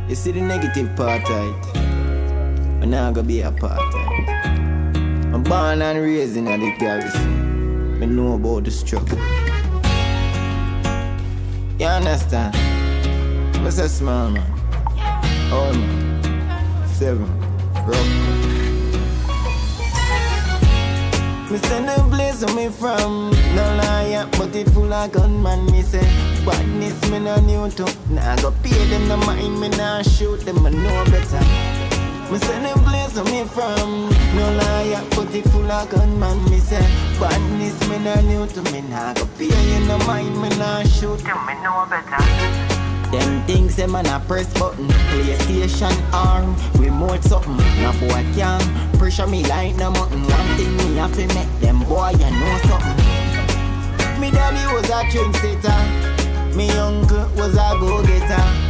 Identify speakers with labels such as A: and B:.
A: You see the negative part, right? I'm not gonna be a part, right? I'm born and raised in the garrison. I know about the struggle. You understand? What's a small man? Old man. 7. Rough. Me send a place where me from. No liar, but it full of gunman. Me say, badness me no new to. Nah go pay them no mind, me nah shoot them, I know better. Me send a place where me from. No liar, but it full of gunman. Me say, badness me no new to. Me nah go pay you no mind, me nah shoot them, I know better. Them things them man a press button, PlayStation or remote something. No boy can pressure me like no mutton. One thing me have to make them boy you know something. Me daddy was a trendsetter, me uncle was a go-getter.